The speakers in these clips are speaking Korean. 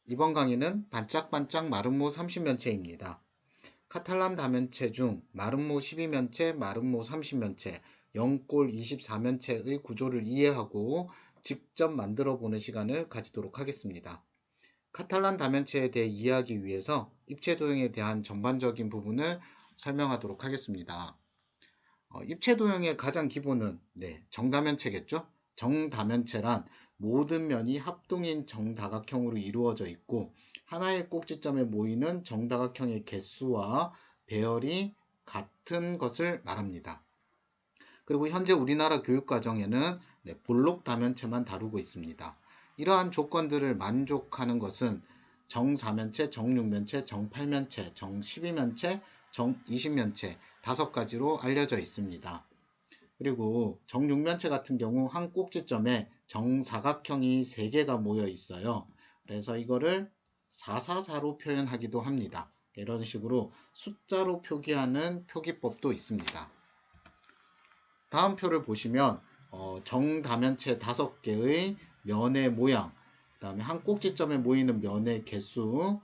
이번 강의는 반짝반짝 마름모 30면체입니다. 카탈란 다면체 중 마름모 12면체, 마름모 30면체, 0골 24면체의 구조를 이해하고 직접 만들어 보는 시간을 가지도록 하겠습니다. 카탈란 다면체에 대해 이해하기 위해서 입체 도형에 대한 전반적인 부분을 설명하도록 하겠습니다. 입체 도형의 가장 기본은 정다면체겠죠? 정다면체란 모든 면이 합동인 정다각형으로 이루어져 있고 하나의 꼭지점에 모이는 정다각형의 개수와 배열이 같은 것을 말합니다. 그리고 현재 우리나라 교육과정에는 볼록 다면체만 다루고 있습니다. 이러한 조건들을 만족하는 것은 정4면체, 정6면체, 정8면체, 정12면체, 정20면체 5가지로 알려져 있습니다. 그리고 정6면체 같은 경우 한 꼭지점에 정사각형이 3개가 모여 있어요. 그래서 이거를 444로 표현하기도 합니다. 이런 식으로 숫자로 표기하는 표기법도 있습니다. 다음 표를 보시면 정다면체 5개의 면의 모양, 그 다음에 한 꼭지점에 모이는 면의 개수,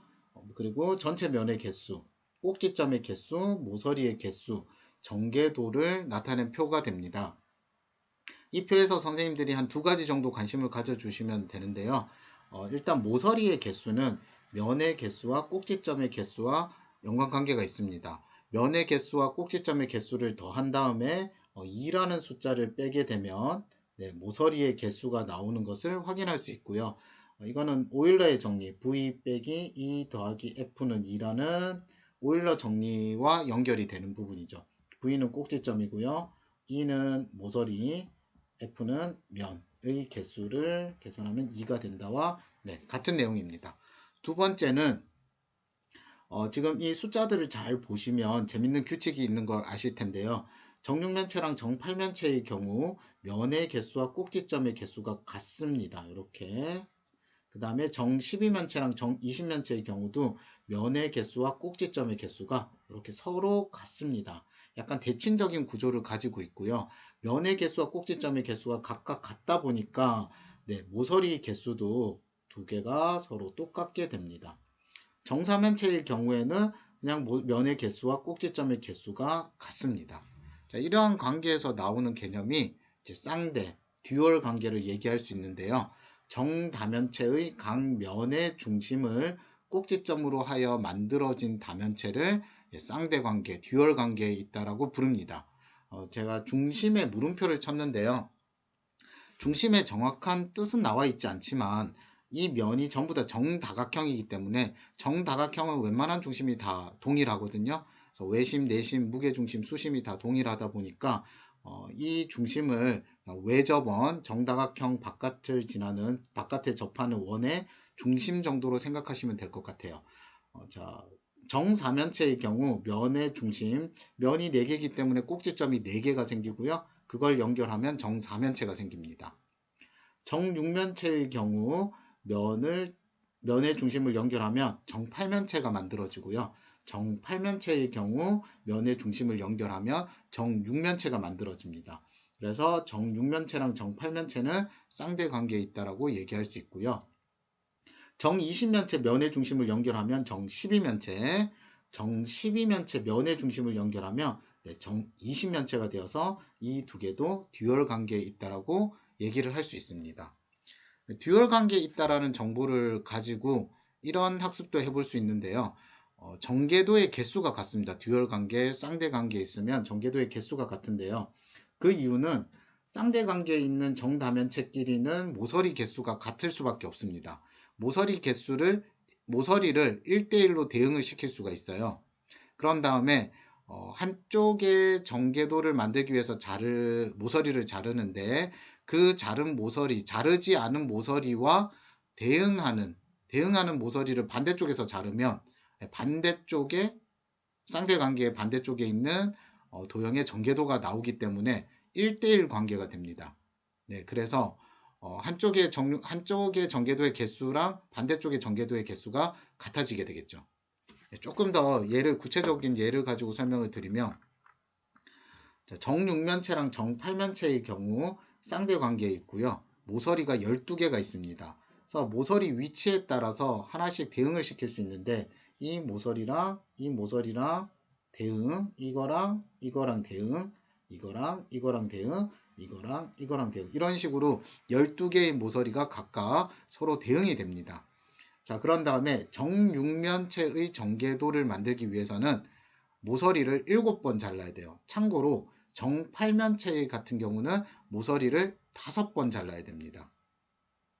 그리고 전체 면의 개수, 꼭지점의 개수, 모서리의 개수, 정계도를 나타낸 표가 됩니다. 이 표에서 선생님들이 한 2가지 정도 관심을 가져주시면 되는데요. 일단 모서리의 개수는 면의 개수와 꼭지점의 개수와 연관관계가 있습니다. 면의 개수와 꼭지점의 개수를 더한 다음에 2라는 숫자를 빼게 되면 모서리의 개수가 나오는 것을 확인할 수 있고요. 이거는 오일러의 정리 V 빼기 2 더하기 F는 2라는 오일러 정리와 연결이 되는 부분이죠. V는 꼭지점이고요. 2는 모서리, F는 면의 개수를 계산하면 2가 된다와 같은 내용입니다. 두 번째는 지금 이 숫자들을 잘 보시면 재밌는 규칙이 있는 걸 아실 텐데요. 정6면체랑 정8면체의 경우 면의 개수와 꼭지점의 개수가 같습니다. 이렇게. 그 다음에 정12면체랑 정20면체의 경우도 면의 개수와 꼭지점의 개수가 이렇게 서로 같습니다. 약간 대칭적인 구조를 가지고 있고요. 면의 개수와 꼭지점의 개수가 각각 같다 보니까 모서리 개수도 2개가 서로 똑같게 됩니다. 정사면체의 경우에는 그냥 면의 개수와 꼭지점의 개수가 같습니다. 자, 이러한 관계에서 나오는 개념이 이제 쌍대, 듀얼 관계를 얘기할 수 있는데요. 정다면체의 각 면의 중심을 꼭지점으로 하여 만들어진 다면체를 쌍대 관계, 듀얼 관계에 있다라고 부릅니다. 제가 중심에 물음표를 쳤는데요. 중심의 정확한 뜻은 나와 있지 않지만 이 면이 전부 다 정다각형이기 때문에 정다각형은 웬만한 중심이 다 동일하거든요. 그래서 외심, 내심, 무게중심, 수심이 다 동일하다 보니까 이 중심을 외접원, 정다각형 바깥에 접하는 원의 중심 정도로 생각하시면 될 것 같아요. 자, 정사면체의 경우 면의 중심, 면이 4개이기 때문에 꼭지점이 4개가 생기고요. 그걸 연결하면 정사면체가 생깁니다. 정6면체의 경우 면의 중심을 연결하면 정8면체가 만들어지고요. 정8면체의 경우 면의 중심을 연결하면 정6면체가 만들어집니다. 그래서 정6면체랑 정8면체는 쌍대 관계에 있다라고 얘기할 수 있고요. 정20면체 면의 중심을 연결하면 정12면체, 정12면체 면의 중심을 연결하면 정20면체가 되어서 이 2개도 듀얼 관계에 있다라고 얘기를 할 수 있습니다. 듀얼 관계에 있다라는 정보를 가지고 이런 학습도 해볼 수 있는데요. 정계도의 개수가 같습니다. 듀얼 관계, 쌍대 관계에 있으면 정계도의 개수가 같은데요. 그 이유는 쌍대 관계에 있는 정다면체끼리는 모서리 개수가 같을 수밖에 없습니다. 모서리를 1대1로 대응을 시킬 수가 있어요. 그런 다음에 한쪽의 정계도를 만들기 위해서 모서리를 자르는데 그 자르지 않은 모서리와 대응하는 모서리를 반대쪽에서 자르면 반대쪽에 쌍대관계의 반대쪽에 있는 도형의 정계도가 나오기 때문에 1대1 관계가 됩니다. 그래서 한쪽의 정계도의 개수랑 반대쪽의 정계도의 개수가 같아지게 되겠죠. 조금 더 구체적인 예를 가지고 설명을 드리면 정6면체랑 정8면체의 경우 쌍대 관계에 있고요. 모서리가 12개가 있습니다. 그래서 모서리 위치에 따라서 하나씩 대응을 시킬 수 있는데 이 모서리랑 대응, 이거랑 대응, 이거랑 대응, 이거랑 대응, 이런 식으로 12개의 모서리가 각각 서로 대응이 됩니다. 자, 그런 다음에 정육면체의 정계도를 만들기 위해서는 모서리를 7번 잘라야 돼요. 참고로 정팔면체 같은 경우는 모서리를 5번 잘라야 됩니다.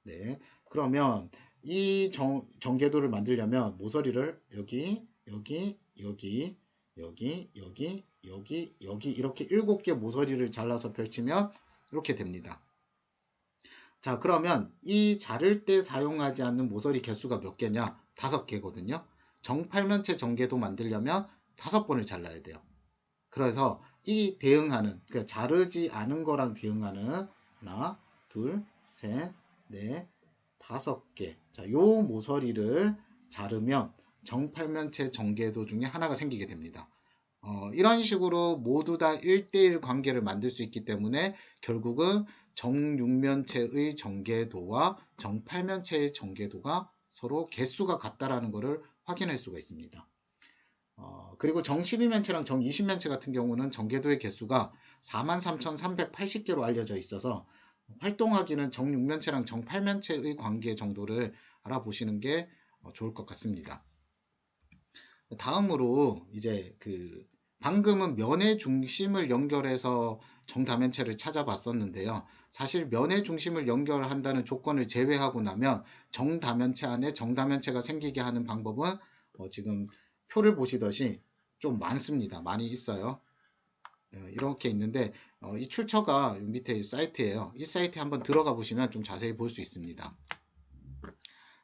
네, 그러면 이 정계도를 만들려면 모서리를 여기 이렇게 7개 모서리를 잘라서 펼치면 이렇게 됩니다. 자, 그러면 이 자를 때 사용하지 않는 모서리 개수가 몇 개냐? 5개거든요. 정팔면체 정계도 만들려면 5번을 잘라야 돼요. 그래서 이 대응하는, 그러니까 자르지 않은 거랑 대응하는 하나, 둘, 셋, 넷, 5개. 자, 요 모서리를 자르면 정팔면체 정계도 중에 하나가 생기게 됩니다. 이런 식으로 모두 다 1대1 관계를 만들 수 있기 때문에 결국은 정육면체의 정계도와 정팔면체의 정계도가 서로 개수가 같다라는 것을 확인할 수가 있습니다. 그리고 정12면체랑 정20면체 같은 경우는 정계도의 개수가 43,380개로 알려져 있어서 활동하기는 정6면체랑 정8면체의 관계 정도를 알아보시는 게 좋을 것 같습니다. 다음으로 이제 방금은 면의 중심을 연결해서 정다면체를 찾아봤었는데요. 사실 면의 중심을 연결한다는 조건을 제외하고 나면 정다면체 안에 정다면체가 생기게 하는 방법은 지금 표를 보시듯이 좀 많습니다. 많이 있어요. 이렇게 있는데 이 출처가 밑에 사이트예요. 이 사이트에 한번 들어가 보시면 좀 자세히 볼 수 있습니다.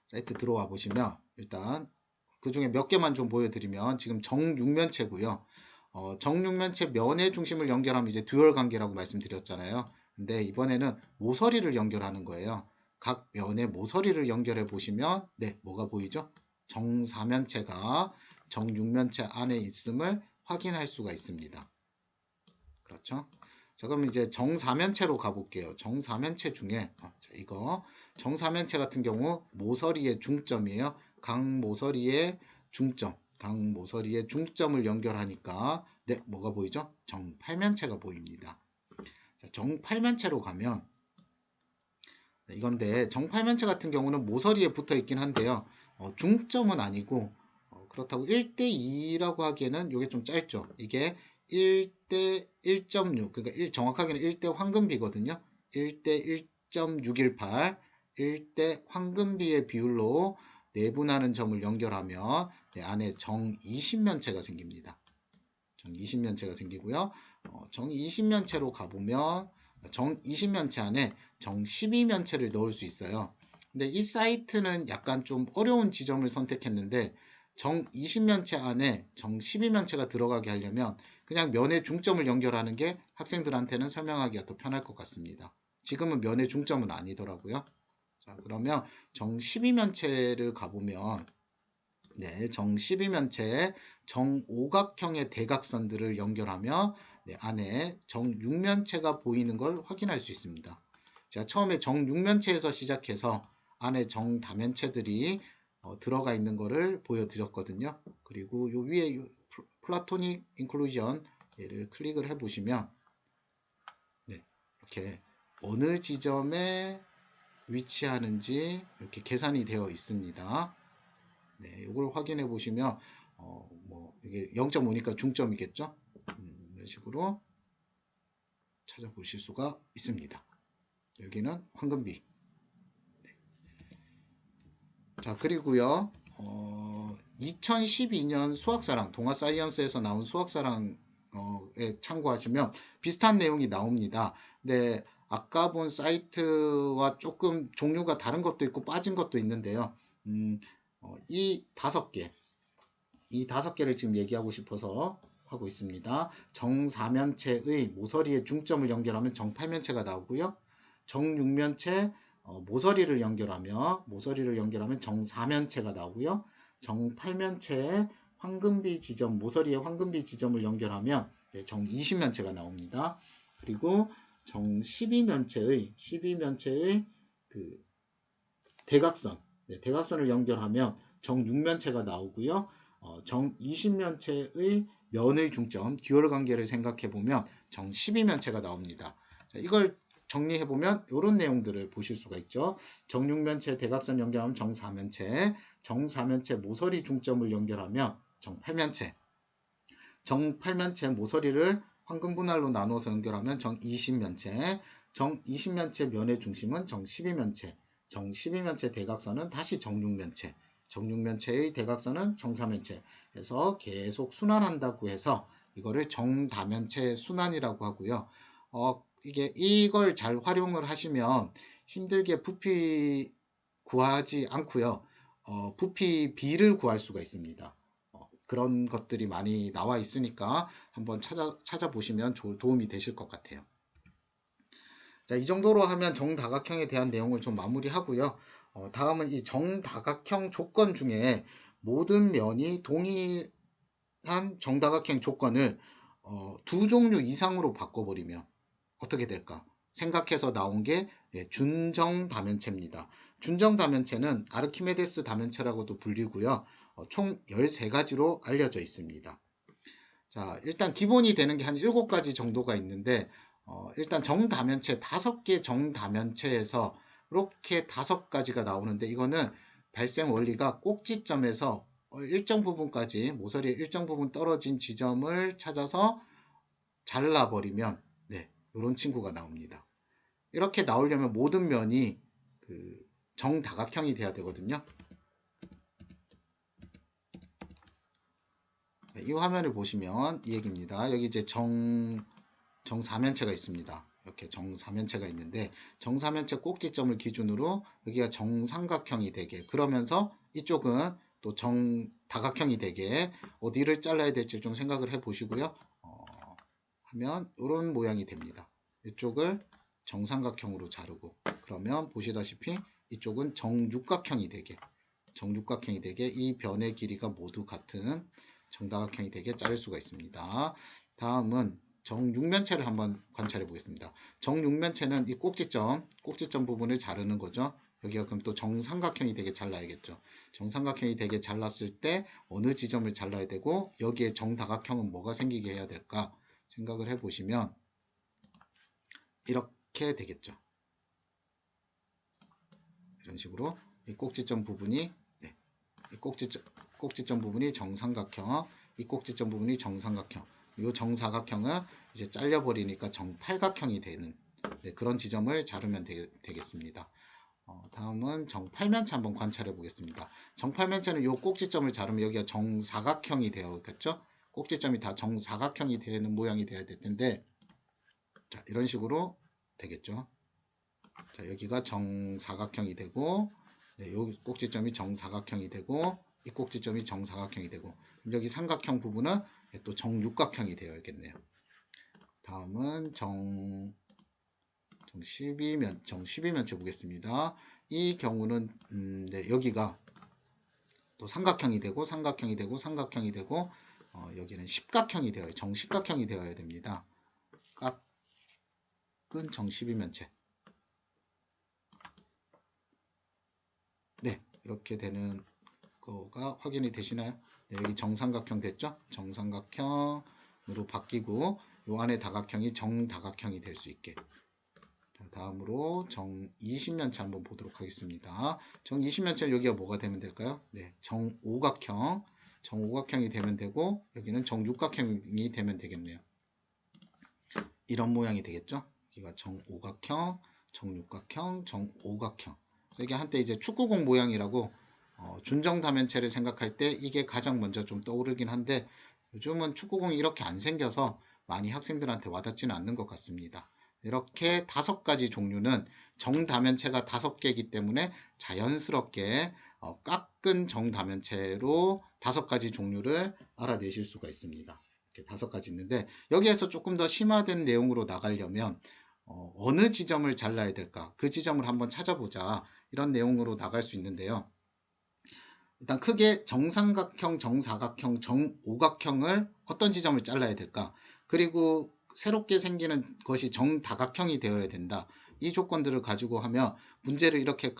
사이트 들어와 보시면 일단 그 중에 몇 개만 좀 보여드리면 지금 정육면체고요. 정육면체 면의 중심을 연결하면 이제 듀얼 관계라고 말씀드렸잖아요. 근데 이번에는 모서리를 연결하는 거예요. 각 면의 모서리를 연결해 보시면 네, 뭐가 보이죠? 정사면체가 정육면체 안에 있음을 확인할 수가 있습니다. 그렇죠? 자, 그럼 이제 정사면체로 가볼게요. 정사면체 중에 자, 이거 정사면체 같은 경우 모서리의 중점이에요. 각 모서리의 중점을 연결하니까 네, 뭐가 보이죠? 정팔면체가 보입니다. 자, 정팔면체로 가면 네, 이건데 정팔면체 같은 경우는 모서리에 붙어 있긴 한데요. 중점은 아니고 그렇다고 1대2라고 하기에는 이게 좀 짧죠. 이게 1대 1.6, 그러니까 정확하게는 1대 황금비거든요. 1대 1.618, 1대 황금비의 비율로 내분하는 점을 연결하면 네, 안에 정 20면체가 생깁니다. 정 20면체가 생기고요. 정 20면체로 가보면 정 20면체 안에 정 12면체를 넣을 수 있어요. 근데 이 사이트는 약간 좀 어려운 지점을 선택했는데 정 20면체 안에 정 12면체가 들어가게 하려면 그냥 면의 중점을 연결하는 게 학생들한테는 설명하기가 더 편할 것 같습니다. 지금은 면의 중점은 아니더라고요. 자, 그러면 정 12면체를 가보면 네, 정 12면체에 정오각형의 대각선들을 연결하며 네, 안에 정6면체가 보이는 걸 확인할 수 있습니다. 제가 처음에 정6면체에서 시작해서 안에 정다면체들이 들어가 있는 것을 보여드렸거든요. 그리고 요 위에 플라토닉 인클루전 얘를 클릭을 해보시면 네, 이렇게 어느 지점에 위치하는지 이렇게 계산이 되어 있습니다. 네, 이걸 확인해 보시면 이게 0.5니까 중점이겠죠? 이런 식으로 찾아보실 수가 있습니다. 여기는 황금비. 네. 자, 그리고요. 2012년 수학사랑 동아사이언스에서 나온 수학사랑에 참고하시면 비슷한 내용이 나옵니다. 근데 아까 본 사이트와 조금 종류가 다른 것도 있고 빠진 것도 있는데요. 이 5개, 이 5개를 지금 얘기하고 싶어서 하고 있습니다. 정사면체의 모서리의 중점을 연결하면 정팔면체가 나오고요. 정육면체 모서리를 연결하면 정사면체가 나오고요. 정팔면체의 황금비 지점, 모서리의 황금비 지점을 연결하면 네, 정20면체가 나옵니다. 그리고 정12면체의 대각선, 네, 대각선을 연결하면 정 6면체가 나오고요. 정 20면체의 면의 중점, 듀얼 관계를 생각해 보면 정 12면체가 나옵니다. 자, 이걸 정리해 보면 이런 내용들을 보실 수가 있죠. 정 6면체 대각선 연결하면 정 4면체, 정 4면체 모서리 중점을 연결하면 정 8면체, 정 8면체 모서리를 황금 분할로 나누어서 연결하면 정 20면체, 정 20면체 면의 중심은 정 12면체, 정 12면체 대각선은 다시 정 6면체, 정 6면체의 대각선은 정 4면체 해서 계속 순환한다고 해서 이거를 정다면체 순환이라고 하고요. 이게 이걸 잘 활용을 하시면 힘들게 부피 구하지 않고요. 부피 B를 구할 수가 있습니다. 그런 것들이 많이 나와 있으니까 한번 찾아보시면 도움이 되실 것 같아요. 자, 이 정도로 하면 정다각형에 대한 내용을 좀 마무리하고요. 다음은 이 정다각형 조건 중에 모든 면이 동일한 정다각형 조건을 두 종류 이상으로 바꿔버리면 어떻게 될까? 생각해서 나온 게 준정다면체입니다. 준정다면체는 아르키메데스 다면체라고도 불리고요. 총 13가지로 알려져 있습니다. 자, 일단 기본이 되는 게 한 7가지 정도가 있는데 일단 정다면체 5개 정다면체에서 이렇게 5가지가 나오는데 이거는 발생 원리가 꼭지점에서 일정 부분까지 모서리의 일정 부분 떨어진 지점을 찾아서 잘라버리면 네, 이런 친구가 나옵니다. 이렇게 나오려면 모든 면이 그 정다각형이 돼야 되거든요. 이 화면을 보시면 이 얘기입니다. 여기 이제 정사면체가 있습니다. 이렇게 정사면체가 있는데 정사면체 꼭지점을 기준으로 여기가 정삼각형이 되게, 그러면서 이쪽은 또 정다각형이 되게 어디를 잘라야 될지 좀 생각을 해 보시고요. 하면 이런 모양이 됩니다. 이쪽을 정삼각형으로 자르고, 그러면 보시다시피 이쪽은 정육각형이 되게 이 변의 길이가 모두 같은 정다각형이 되게 자를 수가 있습니다. 다음은 정육면체를 한번 관찰해 보겠습니다. 정육면체는 이 꼭지점 부분을 자르는 거죠. 여기가 그럼 또 정삼각형이 되게 잘라야겠죠. 정삼각형이 되게 잘랐을 때 어느 지점을 잘라야 되고 여기에 정다각형은 뭐가 생기게 해야 될까 생각을 해 보시면 이렇게 되겠죠. 이런 식으로 이 꼭지점 부분이 이 꼭지점 부분이 정삼각형, 이 꼭지점 부분이 정삼각형, 이 정사각형은 이제 잘려버리니까 정팔각형이 되는 그런 지점을 자르면 되겠습니다. 다음은 정팔면체 한번 관찰해 보겠습니다. 정팔면체는 이 꼭지점을 자르면 여기가 정사각형이 되어겠죠. 꼭지점이 다 정사각형이 되는 모양이 되어야 될 텐데, 자, 이런 식으로 되겠죠. 자, 여기가 정사각형이 되고, 네, 여기 꼭지점이 정사각형이 되고, 이 꼭지점이 정사각형이 되고, 여기 삼각형 부분은 또 정육각형이 되어야겠네요. 다음은 정 12면체 보겠습니다. 이 경우는 네, 여기가 또 삼각형이 되고 삼각형이 되고 삼각형이 되고 여기는 십각형이 되어요. 정십각형이 되어야 됩니다. 깍은 정12면체. 네, 이렇게 되는 거가 확인이 되시나요? 네, 여기 정삼각형 됐죠? 정삼각형으로 바뀌고 요 안에 다각형이 정다각형이 될 수 있게. 자, 다음으로 정 20면체 한번 보도록 하겠습니다. 정 20면체는 여기가 뭐가 되면 될까요? 네, 정오각형이 되면 되고 여기는 정육각형이 되면 되겠네요. 이런 모양이 되겠죠? 여기가 정오각형, 정육각형, 정오각형. 이게 한때 이제 축구공 모양이라고 준정다면체를 생각할 때 이게 가장 먼저 좀 떠오르긴 한데 요즘은 축구공이 이렇게 안 생겨서 많이 학생들한테 와닿지는 않는 것 같습니다. 이렇게 5가지 종류는 정다면체가 5개이기 때문에 자연스럽게 깎은 정다면체로 5가지 종류를 알아내실 수가 있습니다. 이렇게 5가지 있는데 여기에서 조금 더 심화된 내용으로 나가려면 어느 지점을 잘라야 될까? 그 지점을 한번 찾아보자. 이런 내용으로 나갈 수 있는데요. 일단 크게 정삼각형, 정사각형, 정오각형을 어떤 지점을 잘라야 될까? 그리고 새롭게 생기는 것이 정다각형이 되어야 된다. 이 조건들을 가지고 하면 문제를 이렇게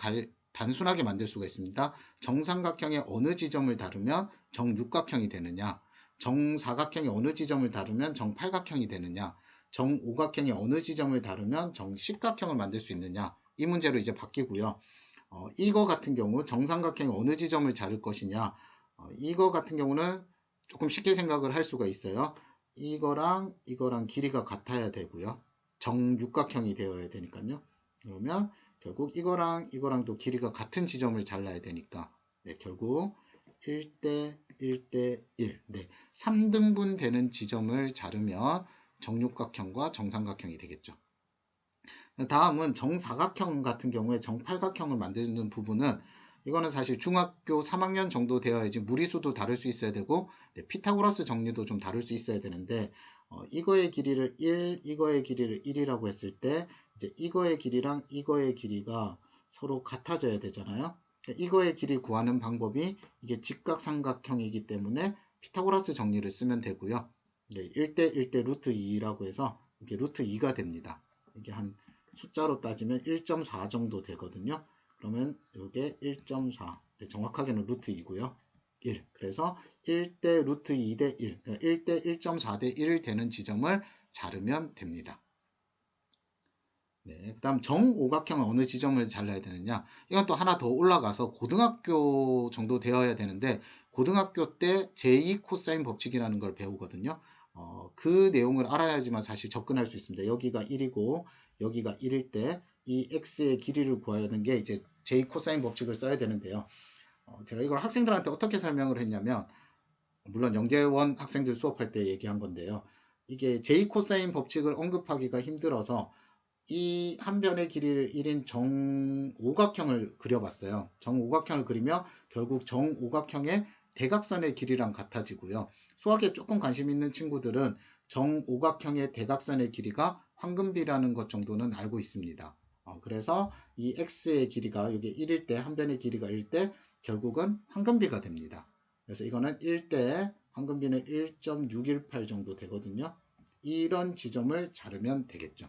단순하게 만들 수가 있습니다. 정삼각형의 어느 지점을 다루면 정육각형이 되느냐, 정사각형의 어느 지점을 다루면 정팔각형이 되느냐, 정오각형의 어느 지점을 다루면 정십각형을 만들 수 있느냐, 이 문제로 이제 바뀌고요. 이거 같은 경우 정삼각형의 어느 지점을 자를 것이냐, 이거 같은 경우는 조금 쉽게 생각을 할 수가 있어요. 이거랑 이거랑 길이가 같아야 되고요. 정육각형이 되어야 되니까요. 그러면 결국 이거랑 이거랑도 길이가 같은 지점을 잘라야 되니까 네, 결국 1대 1대 1 네, 3등분 되는 지점을 자르면 정육각형과 정삼각형이 되겠죠. 다음은 정사각형 같은 경우에 정팔각형을 만드는 부분은 이거는 사실 중학교 3학년 정도 되어야지 무리수도 다룰 수 있어야 되고 네, 피타고라스 정리도 좀 다룰 수 있어야 되는데 이거의 길이를 1, 이거의 길이를 1이라고 했을 때 이제 이거의 길이랑 이거의 길이가 서로 같아져야 되잖아요. 이거의 길이 구하는 방법이 이게 직각삼각형이기 때문에 피타고라스 정리를 쓰면 되고요. 1대 1대 루트 2라고 해서 이게 루트 2가 됩니다. 이게 한 숫자로 따지면 1.4 정도 되거든요. 그러면 이게 1.4 정확하게는 루트 2고요. 1 그래서 1대 루트 2대 1 그러니까 1대 1.4대 1 되는 지점을 자르면 됩니다. 네, 그 다음 정오각형은 어느 지점을 잘라야 되느냐, 이건 또 하나 더 올라가서 고등학교 정도 되어야 되는데 고등학교 때 제2 코사인 법칙이라는 걸 배우거든요. 그 내용을 알아야지만 사실 접근할 수 있습니다. 여기가 1이고 여기가 1일 때 이 x의 길이를 구하는 게 이제 제2 코사인 법칙을 써야 되는데요. 제가 이걸 학생들한테 어떻게 설명을 했냐면, 물론 영재원 학생들 수업할 때 얘기한 건데요. 이게 제2 코사인 법칙을 언급하기가 힘들어서 이 한 변의 길이를 1인 정오각형을 그려봤어요. 정오각형을 그리며 결국 정오각형의 대각선의 길이랑 같아지고요. 수학에 조금 관심 있는 친구들은 정오각형의 대각선의 길이가 황금비라는 것 정도는 알고 있습니다. 그래서 이 x의 길이가 여기 1일 때, 한 변의 길이가 1일 때 결국은 황금비가 됩니다. 그래서 이거는 1대 황금비는 1.618 정도 되거든요. 이런 지점을 자르면 되겠죠.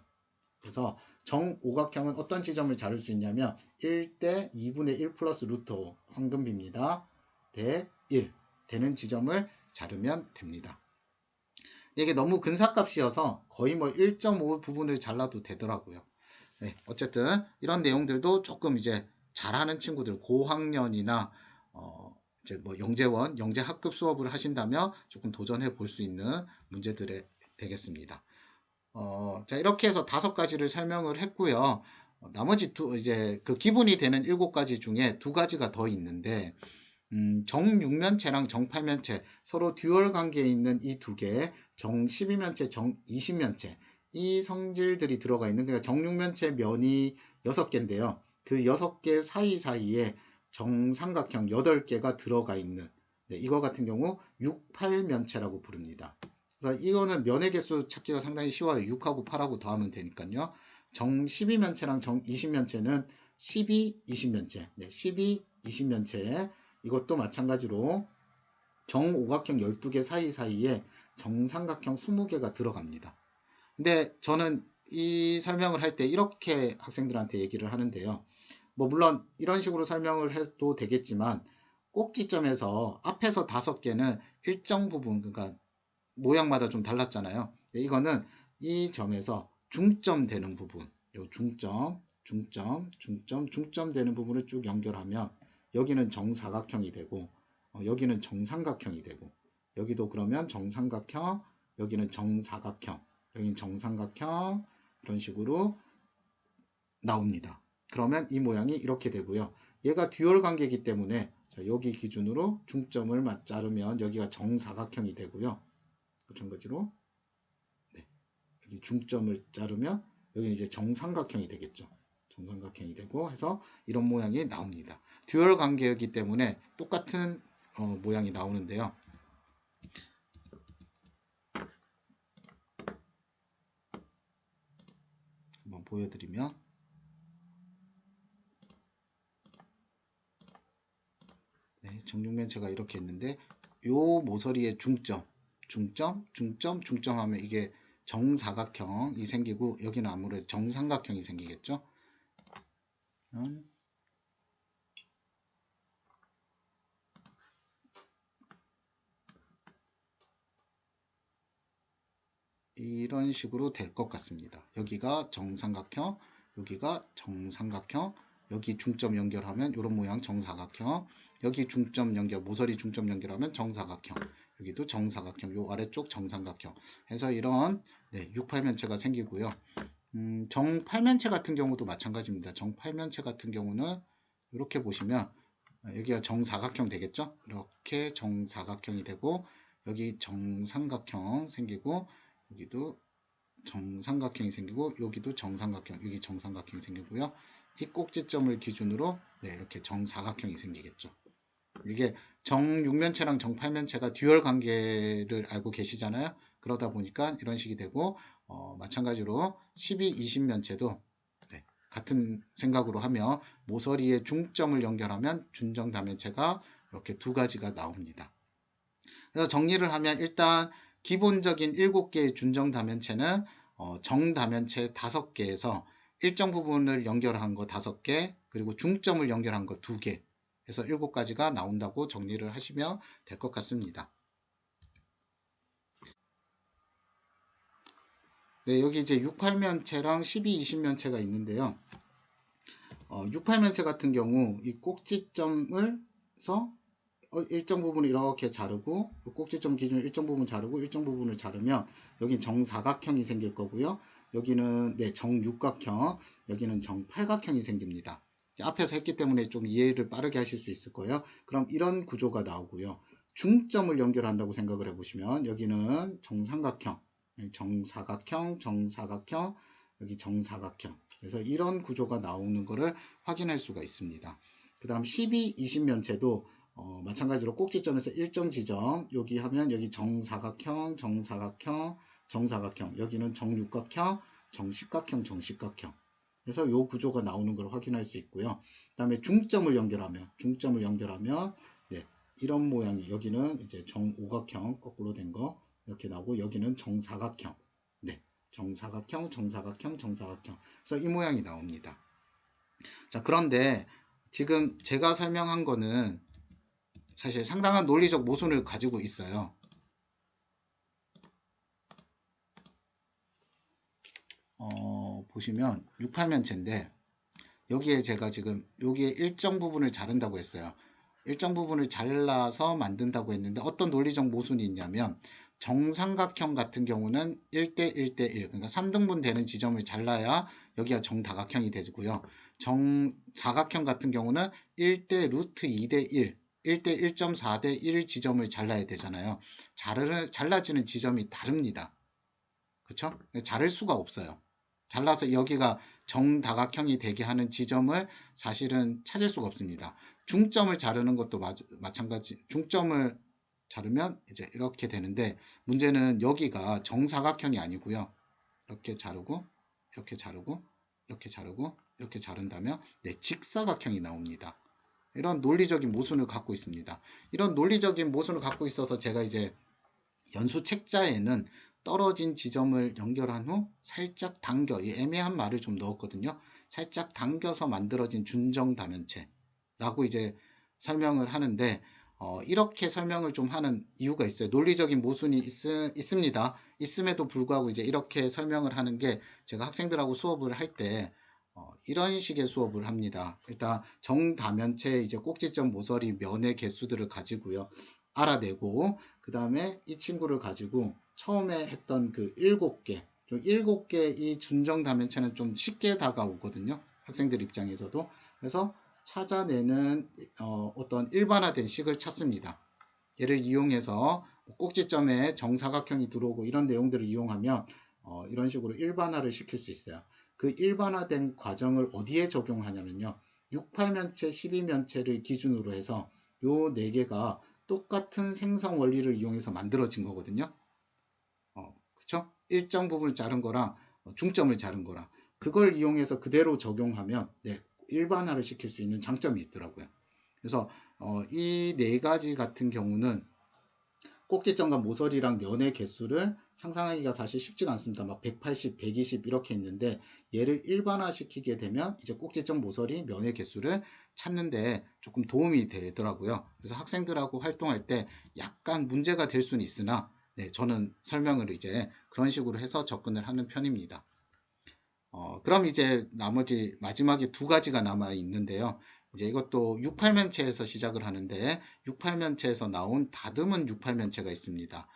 그래서 정오각형은 어떤 지점을 자를 수 있냐면 1대 2분의 1 플러스 루트 5 황금비입니다. 대 1 되는 지점을 자르면 됩니다. 이게 너무 근사값이어서 거의 뭐 1.5 부분을 잘라도 되더라고요. 네, 어쨌든 이런 내용들도 조금 이제 잘하는 친구들 고학년이나 이제 뭐 영재원, 영재학급 수업을 하신다면 조금 도전해 볼 수 있는 문제들이 되겠습니다. 자, 이렇게 해서 5가지를 설명을 했고요. 나머지 이제 그 기본이 되는 7가지 중에 2가지가 더 있는데, 정육면체랑 정팔면체, 서로 듀얼 관계에 있는 이 2개, 정12면체, 정20면체, 이 성질들이 들어가 있는, 그러니까 정육면체 면이 6개인데요. 그 6개 사이사이에 정삼각형 8개가 들어가 있는, 네, 이거 같은 경우 6팔면체라고 부릅니다. 그래서 이거는 면의 개수 찾기가 상당히 쉬워요. 6하고 8하고 더하면 되니까요. 정 12면체랑 정 20면체는 12, 20면체. 네, 12, 20면체. 이것도 마찬가지로 정오각형 12개 사이사이에 정삼각형 20개가 들어갑니다. 근데 저는 이 설명을 할 때 이렇게 학생들한테 얘기를 하는데요. 뭐 물론 이런 식으로 설명을 해도 되겠지만 꼭지점에서 앞에서 5개는 일정 부분, 그러니까 모양마다 좀 달랐잖아요. 이거는 이 점에서 중점 되는 부분, 요 중점 되는 부분을 쭉 연결하면 여기는 정사각형이 되고 여기는 정삼각형이 되고 여기도 그러면 정삼각형, 여기는 정사각형, 여기는 정삼각형, 이런 식으로 나옵니다. 그러면 이 모양이 이렇게 되고요. 얘가 듀얼 관계이기 때문에 여기 기준으로 중점을 자르면 여기가 정사각형이 되고요. 마찬가지로 네, 여기 중점을 자르면 여기 이제 정삼각형이 되겠죠. 정삼각형이 되고 해서 이런 모양이 나옵니다. 듀얼 관계이기 때문에 똑같은 모양이 나오는데요. 한번 보여드리면 네, 정육면체가 이렇게 있는데 요 모서리의 중점 하면 이게 정사각형이 생기고 여기는 아무래도 정삼각형이 생기겠죠. 이런 식으로 될 것 같습니다. 여기가 정삼각형, 여기가 정삼각형, 여기 중점 연결하면 이런 모양 정사각형, 여기 중점 연결, 모서리 중점 연결하면 정사각형, 여기도 정사각형, 요 아래쪽 정삼각형 해서 이런 6팔면체가 생기고요. 정팔면체 같은 경우도 마찬가지입니다. 정팔면체 같은 경우는 이렇게 보시면 여기가 정사각형 되겠죠? 이렇게 정사각형이 되고 여기 정삼각형 생기고 여기도 정삼각형이 생기고 여기도 정삼각형, 여기 정삼각형이 생기고요. 이 꼭지점을 기준으로 이렇게 정사각형이 생기겠죠. 이게 정육면체랑 정팔면체가 듀얼 관계를 알고 계시잖아요. 그러다 보니까 이런 식이 되고 마찬가지로 12, 20면체도 같은 생각으로 하며 모서리의 중점을 연결하면 준정다면체가 이렇게 두 가지가 나옵니다. 그래서 정리를 하면 일단 기본적인 7개의 준정다면체는 정다면체 5개에서 일정 부분을 연결한 거 5개, 그리고 중점을 연결한 거 2개 해서 7가지가 나온다고 정리를 하시면 될 것 같습니다. 네, 여기 이제 68면체랑 12, 20면체가 있는데요. 68면체 같은 경우 이 꼭지점을 서 일정 부분을 이렇게 자르고 꼭지점 기준으로 일정 부분 자르고 일정 부분을 자르면 여기 정사각형이 생길 거고요. 여기는 정육각형, 여기는 정팔각형이 생깁니다. 앞에서 했기 때문에 좀 이해를 빠르게 하실 수 있을 거예요. 그럼 이런 구조가 나오고요. 중점을 연결한다고 생각을 해보시면 여기는 정삼각형, 정사각형, 정사각형, 여기 정사각형. 그래서 이런 구조가 나오는 것을 확인할 수가 있습니다. 그 다음 12, 20면체도 마찬가지로 꼭지점에서 일정 지점 여기 하면 여기 정사각형, 정사각형, 정사각형, 여기는 정육각형, 정십각형, 정십각형. 그래서 이 구조가 나오는 걸 확인할 수 있고요. 그 다음에 중점을 연결하면 이런 모양이 여기는 이제 정오각형 거꾸로 된 거 이렇게 나오고 여기는 정사각형, 정사각형, 정사각형, 정사각형. 그래서 이 모양이 나옵니다. 자, 그런데 지금 제가 설명한 거는 사실 상당한 논리적 모순을 가지고 있어요. 보시면 68면체인데 여기에 제가 지금 여기에 일정 부분을 자른다고 했어요. 일정 부분을 잘라서 만든다고 했는데 어떤 논리적 모순이 있냐면 정삼각형 같은 경우는 1대 1대 1 그러니까 3등분 되는 지점을 잘라야 여기가 정다각형이 되고요. 정사각형 같은 경우는 1대 루트 2대 1 1대 1.4대 1 지점을 잘라야 되잖아요. 잘라지는 지점이 다릅니다. 그렇죠? 자를 수가 없어요. 잘라서 여기가 정다각형이 되게 하는 지점을 사실은 찾을 수가 없습니다. 중점을 자르는 것도 마찬가지. 중점을 자르면 이제 이렇게 되는데 문제는 여기가 정사각형이 아니고요. 이렇게 자르고 이렇게 자르고 이렇게 자르고 이렇게 자른다면 직사각형이 나옵니다. 이런 논리적인 모순을 갖고 있습니다. 이런 논리적인 모순을 갖고 있어서 제가 이제 연수 책자에는 떨어진 지점을 연결한 후 살짝 당겨, 이 애매한 말을 좀 넣었거든요. 살짝 당겨서 만들어진 준정다면체라고 이제 설명을 하는데 이렇게 설명을 좀 하는 이유가 있어요. 논리적인 모순이 있습니다. 있음에도 불구하고 이제 이렇게 설명을 하는 게 제가 학생들하고 수업을 할 때 이런 식의 수업을 합니다. 일단 정다면체 이제 꼭지점 모서리 면의 개수들을 가지고요. 알아내고 그 다음에 이 친구를 가지고 처음에 했던 그 7개 좀 7개 이 준정다면체는 좀 쉽게 다가오거든요. 학생들 입장에서도. 그래서 찾아내는 어떤 일반화된 식을 찾습니다. 얘를 이용해서 꼭지점에 정사각형이 들어오고 이런 내용들을 이용하면 이런 식으로 일반화를 시킬 수 있어요. 그 일반화된 과정을 어디에 적용하냐면요. 68면체, 12면체를 기준으로 해서 요 4개가 똑같은 생성 원리를 이용해서 만들어진 거거든요. 그쵸? 일정 부분을 자른 거랑 중점을 자른 거랑 그걸 이용해서 그대로 적용하면 일반화를 시킬 수 있는 장점이 있더라고요. 그래서 이 4가지 같은 경우는 꼭지점과 모서리랑 면의 개수를 상상하기가 사실 쉽지가 않습니다. 막 180, 120 이렇게 있는데 얘를 일반화시키게 되면 이제 꼭지점, 모서리, 면의 개수를 찾는데 조금 도움이 되더라고요. 그래서 학생들하고 활동할 때 약간 문제가 될 수는 있으나 네, 저는 설명을 이제 그런 식으로 해서 접근을 하는 편입니다. 그럼 이제 나머지 마지막에 두 가지가 남아 있는데요. 이제 이것도 68면체에서 시작을 하는데 68면체에서 나온 다듬은 68면체가 있습니다.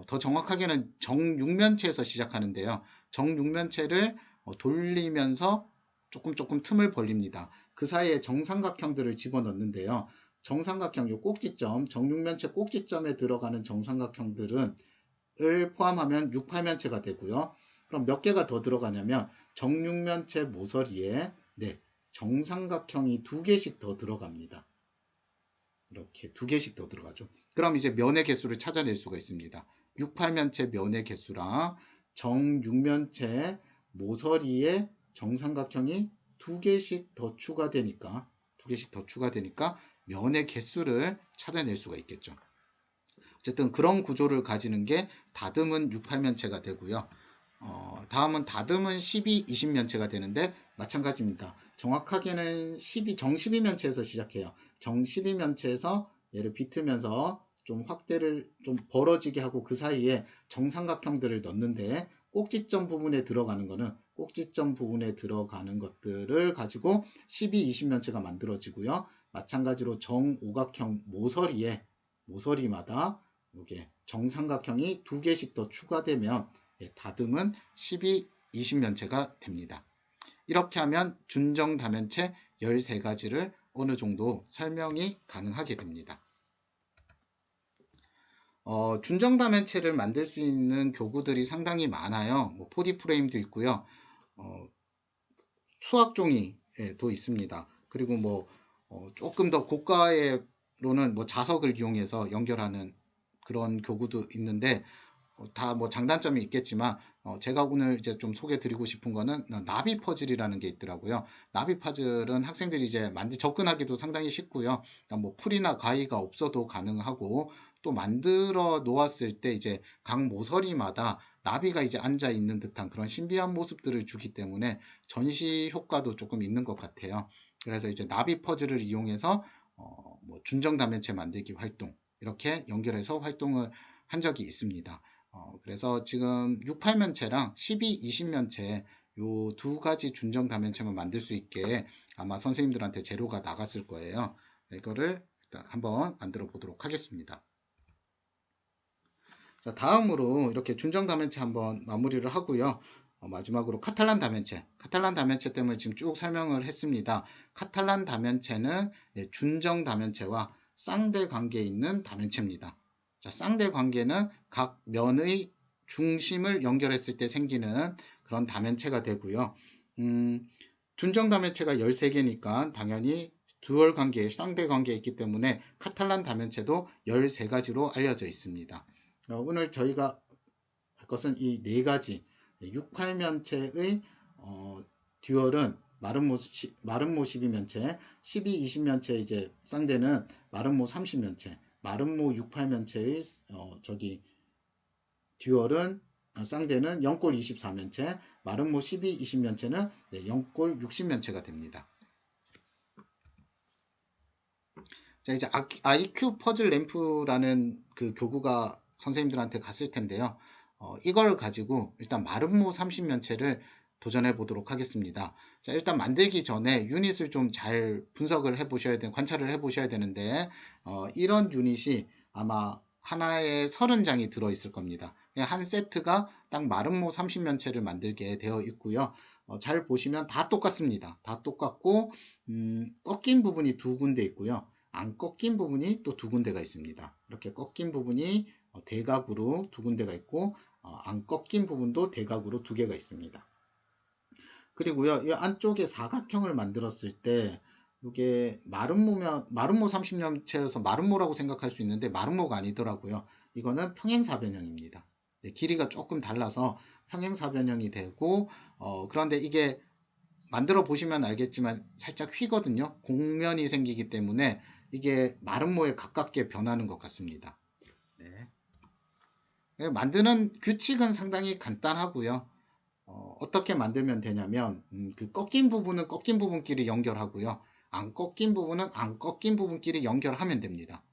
더 정확하게는 정육면체에서 시작하는데요. 정육면체를 돌리면서 조금 틈을 벌립니다. 그 사이에 정삼각형들을 집어넣는데요. 정삼각형 요 꼭지점, 정육면체 꼭지점에 들어가는 정삼각형들은 을 포함하면 68면체가 되고요. 그럼 몇 개가 더 들어가냐면 정육면체 모서리에 네, 정삼각형이 두 개씩 더 들어갑니다. 이렇게 두 개씩 더 들어가죠. 그럼 이제 면의 개수를 찾아낼 수가 있습니다. 68면체 면의 개수랑 정육면체 모서리에 정삼각형이 두 개씩 더 추가되니까 면의 개수를 찾아낼 수가 있겠죠. 어쨌든 그런 구조를 가지는 게 다듬은 68면체가 되고요. 다음은 다듬은 12, 20면체가 되는데 마찬가지입니다. 정확하게는 정 12면체에서 시작해요. 정 12면체에서 얘를 비틀면서 좀 확대를 좀 벌어지게 하고 그 사이에 정삼각형들을 넣는데 꼭지점 부분에 들어가는 것들을 가지고 12, 20면체가 만들어지고요. 마찬가지로 정오각형 모서리마다 이게 정삼각형이 두 개씩 더 추가되면 다듬은 12, 20면체가 됩니다. 이렇게 하면 준정 다면체 13가지를 어느 정도 설명이 가능하게 됩니다. 준정 다면체를 만들 수 있는 교구들이 상당히 많아요. 뭐 4D 프레임도 있고요. 수학 종이도 있습니다. 그리고 뭐 조금 더 고가로는 뭐 자석을 이용해서 연결하는 그런 교구도 있는데 다 뭐 장단점이 있겠지만 제가 오늘 이제 좀 소개 드리고 싶은 거는 나비 퍼즐이라는 게 있더라고요. 나비 퍼즐은 학생들이 이제 접근하기도 상당히 쉽고요. 뭐 풀이나 가위가 없어도 가능하고 또 만들어 놓았을 때 이제 각 모서리마다 나비가 이제 앉아 있는 듯한 그런 신비한 모습들을 주기 때문에 전시 효과도 조금 있는 것 같아요. 그래서 이제 나비 퍼즐을 이용해서 뭐 준정 다면체 만들기 활동 이렇게 연결해서 활동을 한 적이 있습니다. 그래서 지금 68면체랑 12, 20면체 요 두 가지 준정 다면체만 만들 수 있게 아마 선생님들한테 재료가 나갔을 거예요. 이거를 일단 한번 만들어 보도록 하겠습니다. 자, 다음으로 이렇게 준정 다면체 한번 마무리를 하고요. 마지막으로 카탈란 다면체 때문에 지금 쭉 설명을 했습니다. 카탈란 다면체는 준정 다면체와 쌍대 관계에 있는 다면체입니다. 자, 쌍대 관계는 각 면의 중심을 연결했을 때 생기는 그런 다면체가 되고요. 준정 다면체가 13개니까 당연히 듀얼 관계, 쌍대 관계에 있기 때문에 카탈란 다면체도 13가지로 알려져 있습니다. 오늘 저희가 할 것은 이 네 가지 68면체의 듀얼은 마름모 12면체, 12, 20면체 이제 쌍대는 마름모 30면체, 마름모 68면체의 듀얼은 쌍대는 0골 24면체, 마름모 12, 20면체는 0골 60면체가 됩니다. 자, 이제 IQ 퍼즐 램프라는 그 교구가 선생님들한테 갔을 텐데요. 이걸 가지고 일단 마름모 30면체를 도전해 보도록 하겠습니다. 자, 일단 만들기 전에 유닛을 좀 잘 분석을 해 보셔야 관찰을 해 보셔야 되는데, 이런 유닛이 아마 하나에 30장이 들어 있을 겁니다. 한 세트가 딱 마름모 30면체를 만들게 되어 있고요. 잘 보시면 다 똑같습니다. 다 똑같고, 꺾인 부분이 두 군데 있고요. 안 꺾인 부분이 또 두 군데가 있습니다. 이렇게 꺾인 부분이 대각으로 두 군데가 있고 안 꺾인 부분도 대각으로 두 개가 있습니다. 그리고요, 이 안쪽에 사각형을 만들었을 때 이게 마름모 30년체여서 마름모라고 생각할 수 있는데 마름모가 아니더라고요. 이거는 평행사변형입니다. 네, 길이가 조금 달라서 평행사변형이 되고 그런데 이게 만들어 보시면 알겠지만 살짝 휘거든요. 곡면이 생기기 때문에 이게 마름모에 가깝게 변하는 것 같습니다. 네. 만드는 규칙은 상당히 간단하고요. 어떻게 만들면 되냐면 그 꺾인 부분은 꺾인 부분끼리 연결하고요. 안 꺾인 부분은 안 꺾인 부분끼리 연결하면 됩니다.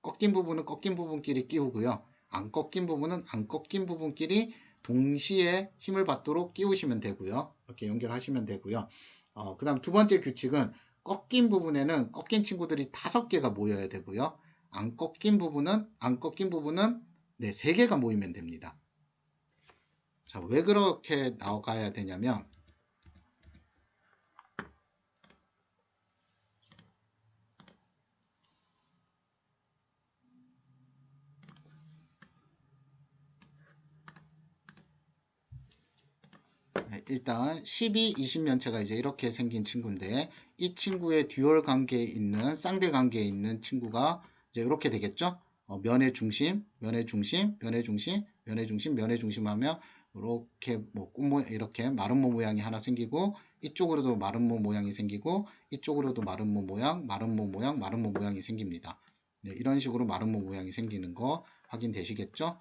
꺾인 부분은 꺾인 부분끼리 끼우고요. 안 꺾인 부분은 안 꺾인 부분끼리 동시에 힘을 받도록 끼우시면 되고요. 이렇게 연결하시면 되고요. 그 다음 두 번째 규칙은 꺾인 부분에는 꺾인 친구들이 5개가 모여야 되고요. 안 꺾인 부분은 네, 3개가 모이면 됩니다. 자, 왜 그렇게 나가야 되냐면 일단 12, 20면체가 이제 이렇게 생긴 친구인데 이 친구의 듀얼 관계에 있는 쌍대 관계에 있는 친구가 이제 이렇게 되겠죠. 면의 중심, 면의 중심, 면의 중심, 면의 중심, 면의 중심 하면 이렇게 뭐 꽃모 이렇게 마른 모 모양이 하나 생기고 이쪽으로도 마른 모 모양이 생기고 이쪽으로도 마른 모 모양, 마른 모 모양, 마른 모 모양이 생깁니다. 네, 이런 식으로 마른 모 모양이 생기는 거 확인되시겠죠?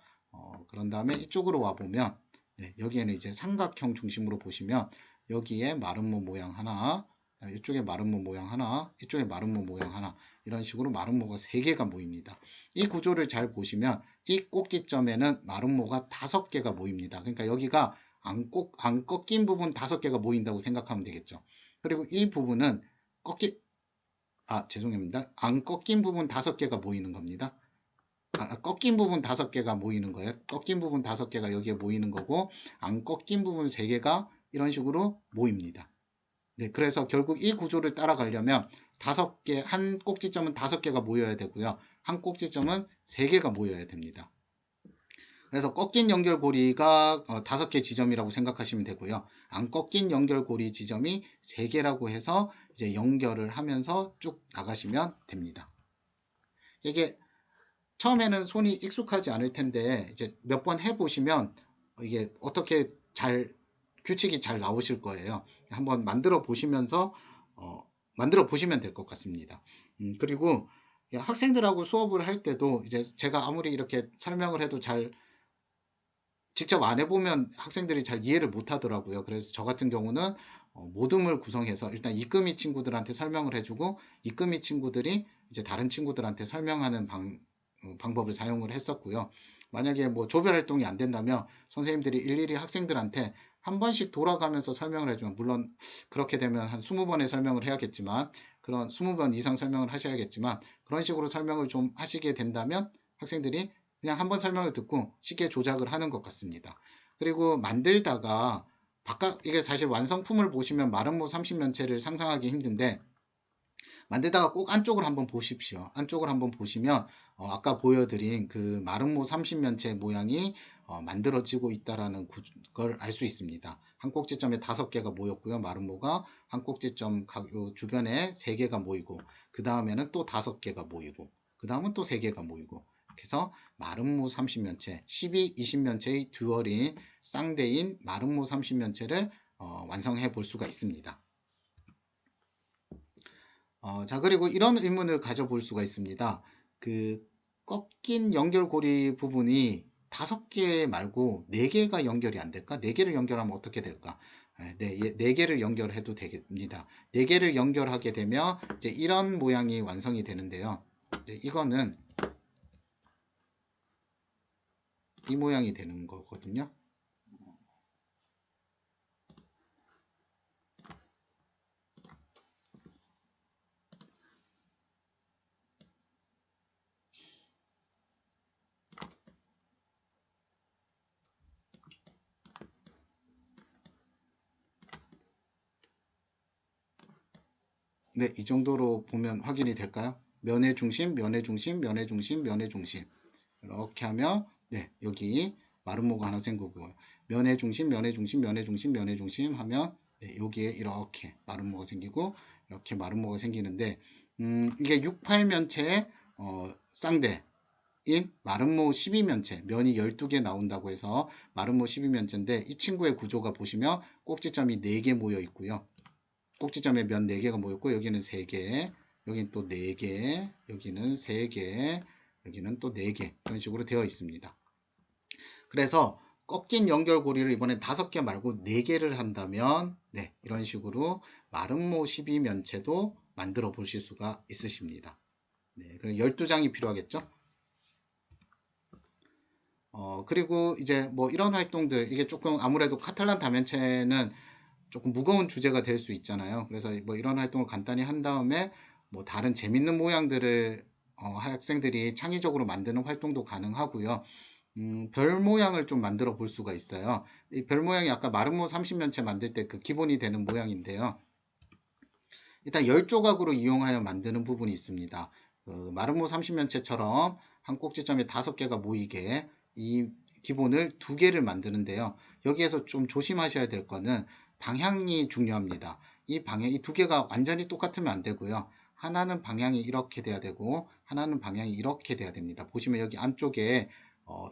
그런 다음에 이쪽으로 와 보면 네, 여기에는 이제 삼각형 중심으로 보시면 여기에 마름모 모양 하나, 이쪽에 마름모 모양 하나, 이쪽에 마름모 모양 하나 이런 식으로 마름모가 3개가 모입니다. 이 구조를 잘 보시면 이 꼭지점에는 마름모가 5개가 모입니다. 그러니까 여기가 안 꺾인 부분 5개가 모인다고 생각하면 되겠죠. 그리고 이 부분은 죄송합니다. 안 꺾인 부분 5개가 모이는 겁니다. 꺾인 부분 5개가 모이는 거예요. 꺾인 부분 5개가 여기에 모이는 거고 안 꺾인 부분 3개가 이런 식으로 모입니다. 네, 그래서 결국 이 구조를 따라가려면 5개, 한 꼭지점은 5개가 모여야 되고요. 한 꼭지점은 3개가 모여야 됩니다. 그래서 꺾인 연결고리가 5개 지점이라고 생각하시면 되고요. 안 꺾인 연결고리 지점이 3개라고 해서 이제 연결을 하면서 쭉 나가시면 됩니다. 이게 처음에는 손이 익숙하지 않을 텐데 이제 몇 번 해보시면 이게 어떻게 규칙이 잘 나오실 거예요. 한번 만들어 보시면서 만들어 보시면 될 것 같습니다. 그리고 학생들하고 수업을 할 때도 이제 제가 아무리 이렇게 설명을 해도 잘 직접 안 해보면 학생들이 잘 이해를 못 하더라고요. 그래서 저 같은 경우는 모둠을 구성해서 일단 이금희 친구들한테 설명을 해주고 이금희 친구들이 이제 다른 친구들한테 설명하는 방법을 사용을 했었고요. 만약에 뭐 조별 활동이 안 된다면 선생님들이 일일이 학생들한테 한 번씩 돌아가면서 설명을 해주면, 물론 그렇게 되면 한 20번의 설명을 해야겠지만, 그런 20번 이상 설명을 하셔야겠지만, 그런 식으로 설명을 좀 하시게 된다면 학생들이 그냥 한 번 설명을 듣고 쉽게 조작을 하는 것 같습니다. 그리고 만들다가 이게 사실 완성품을 보시면 마름모 30면체를 상상하기 힘든데, 만들다가 꼭 안쪽을 한번 보십시오. 안쪽을 한번 보시면 아까 보여드린 그 마름모 30면체 모양이 만들어지고 있다라는 걸 알 수 있습니다. 한 꼭지점에 5개가 모였고요. 마름모가 한 꼭지점 주변에 3개가 모이고 그 다음에는 또 5개가 모이고 그 다음은 또 3개가 모이고, 그래서 마름모 30면체, 12, 20면체의 듀얼인 쌍대인 마름모 30면체를 완성해 볼 수가 있습니다. 자, 그리고 이런 의문을 가져볼 수가 있습니다. 그 꺾인 연결고리 부분이 5개 말고 4개가 연결이 안 될까? 4개를 연결하면 어떻게 될까? 네, 4개를 연결해도 됩니다. 4개를 연결하게 되면 이제 이런 모양이 완성이 되는데요. 이거는 이 모양이 되는 거거든요. 네, 이 정도로 보면 확인이 될까요? 면의 중심, 면의 중심, 면의 중심, 면의 중심. 이렇게 하면 네, 여기 마름모가 하나 생기고요. 면의 중심, 면의 중심, 면의 중심, 면의 중심 하면 네, 여기에 이렇게 마름모가 생기고 이렇게 마름모가 생기는데 이게 68면체의 쌍대인 마름모 12면체, 면이 12개 나온다고 해서 마름모 12면체인데 이 친구의 구조가 보시면 꼭지점이 4개 모여 있고요. 꼭지점에 면 4개가 모였고 여기는 3개, 여기는 또 4개, 여기는 3개, 여기는 또 4개 이런 식으로 되어 있습니다. 그래서 꺾인 연결고리를 이번엔 5개 말고 4개를 한다면 네, 이런 식으로 마름모 12면체도 만들어 보실 수가 있으십니다. 네, 그럼 12장이 필요하겠죠? 그리고 이제 뭐 이런 활동들, 이게 조금 아무래도 카탈란 다면체는 조금 무거운 주제가 될 수 있잖아요. 그래서 뭐 이런 활동을 간단히 한 다음에 뭐 다른 재밌는 모양들을 학생들이 창의적으로 만드는 활동도 가능하고요. 별 모양을 좀 만들어 볼 수가 있어요. 이 별 모양이 아까 마름모 30면체 만들 때 그 기본이 되는 모양인데요. 일단 10조각으로 이용하여 만드는 부분이 있습니다. 그 마름모 30면체처럼 한 꼭지점에 5개가 모이게 이 기본을 2개를 만드는데요. 여기에서 좀 조심하셔야 될 거는 방향이 중요합니다. 이 2개가 완전히 똑같으면 안 되고요. 하나는 방향이 이렇게 돼야 되고 하나는 방향이 이렇게 돼야 됩니다. 보시면 여기 안쪽에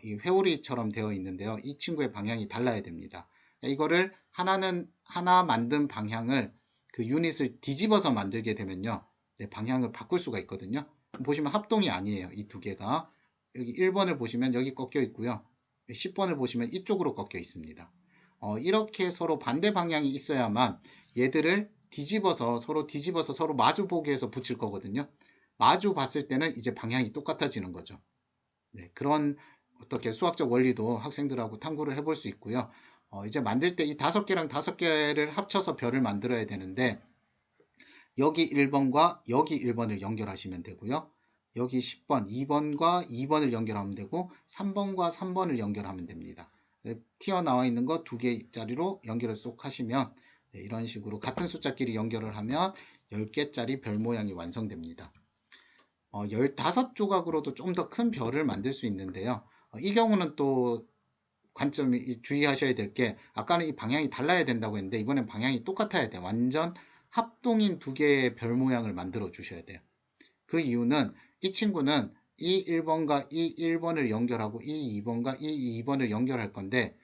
이 회오리처럼 되어 있는데요. 이 친구의 방향이 달라야 됩니다. 이거를 하나 만든 방향을 그 유닛을 뒤집어서 만들게 되면요. 네, 방향을 바꿀 수가 있거든요. 보시면 합동이 아니에요. 이 2개가. 여기 1번을 보시면 여기 꺾여 있고요. 10번을 보시면 이쪽으로 꺾여 있습니다. 이렇게 서로 반대 방향이 있어야만 얘들을 뒤집어서 서로 마주 보게 해서 붙일 거거든요. 마주 봤을 때는 이제 방향이 똑같아지는 거죠. 네, 그런 어떻게 수학적 원리도 학생들하고 탐구를 해볼 수 있고요. 이제 만들 때 이 5개랑 5개를 합쳐서 별을 만들어야 되는데 여기 1번과 여기 1번을 연결하시면 되고요. 여기 10번, 2번과 2번을 연결하면 되고 3번과 3번을 연결하면 됩니다. 튀어나와 있는 거 2개짜리로 연결을 쏙 하시면 네, 이런 식으로 같은 숫자끼리 연결을 하면 10개짜리 별 모양이 완성됩니다. 15조각으로도 좀 더 큰 별을 만들 수 있는데요. 이 경우는 또 관점이 주의하셔야 될 게 아까는 이 방향이 달라야 된다고 했는데 이번엔 방향이 똑같아야 돼요. 완전 합동인 2개의 별 모양을 만들어 주셔야 돼요. 그 이유는 이 친구는 이 1번과 이 1번을 연결하고 이 2번과 이 2번을 연결할 건데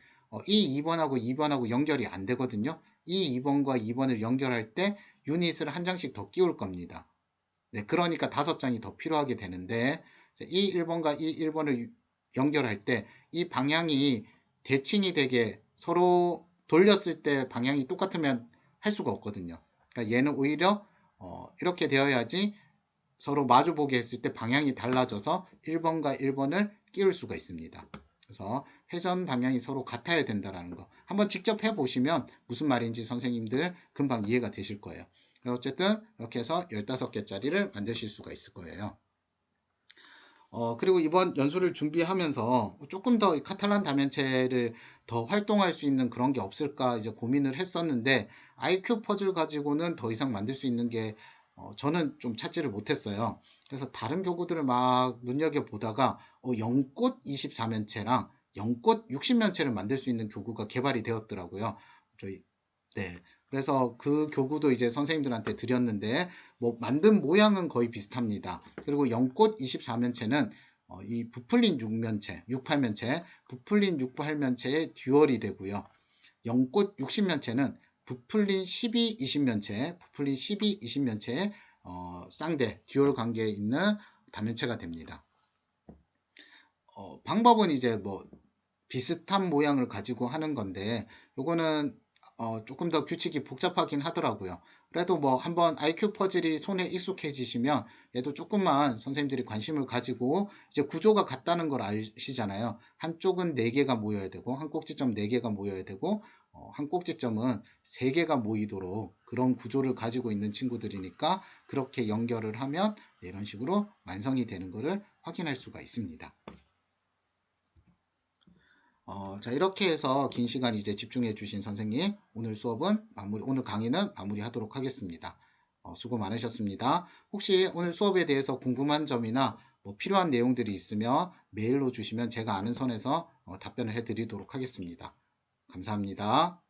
이 2번하고 2번하고 연결이 안 되거든요. 이 2번과 2번을 연결할 때 유닛을 한 장씩 더 끼울 겁니다. 네, 그러니까 5장이 더 필요하게 되는데 이 1번과 이 1번을 연결할 때 이 방향이 대칭이 되게 서로 돌렸을 때 방향이 똑같으면 할 수가 없거든요. 그러니까 얘는 오히려 이렇게 되어야지 서로 마주보게 했을 때 방향이 달라져서 1번과 1번을 끼울 수가 있습니다. 그래서 회전 방향이 서로 같아야 된다는 거. 한번 직접 해보시면 무슨 말인지 선생님들 금방 이해가 되실 거예요. 어쨌든 이렇게 해서 15개짜리를 만드실 수가 있을 거예요. 그리고 이번 연수를 준비하면서 조금 더 카탈란 다면체를 더 활동할 수 있는 그런 게 없을까 이제 고민을 했었는데 IQ 퍼즐 가지고는 더 이상 만들 수 있는 게 저는 좀 찾지를 못했어요. 그래서 다른 교구들을 막 눈여겨보다가 연꽃 24면체랑 연꽃 60면체를 만들 수 있는 교구가 개발이 되었더라고요. 저희 네. 그래서 그 교구도 이제 선생님들한테 드렸는데 뭐 만든 모양은 거의 비슷합니다. 그리고 연꽃 24면체는 이 부풀린 6면체, 68면체, 부풀린 68면체의 듀얼이 되고요. 연꽃 60면체는 부풀린 12, 20면체, 부풀린 12, 20면체의 쌍대, 듀얼 관계에 있는 다면체가 됩니다. 방법은 이제 뭐 비슷한 모양을 가지고 하는 건데 요거는 조금 더 규칙이 복잡하긴 하더라고요. 그래도 뭐 한번 IQ 퍼즐이 손에 익숙해지시면 얘도 조금만 선생님들이 관심을 가지고 이제 구조가 같다는 걸 아시잖아요. 한쪽은 4개가 모여야 되고 한 꼭지점 4개가 모여야 되고 한 꼭지점은 3개가 모이도록 그런 구조를 가지고 있는 친구들이니까 그렇게 연결을 하면 이런 식으로 완성이 되는 것을 확인할 수가 있습니다. 자, 이렇게 해서 긴 시간 이제 집중해 주신 선생님, 오늘 강의는 마무리하도록 하겠습니다. 수고 많으셨습니다. 혹시 오늘 수업에 대해서 궁금한 점이나 뭐 필요한 내용들이 있으면 메일로 주시면 제가 아는 선에서 답변을 해 드리도록 하겠습니다. 감사합니다.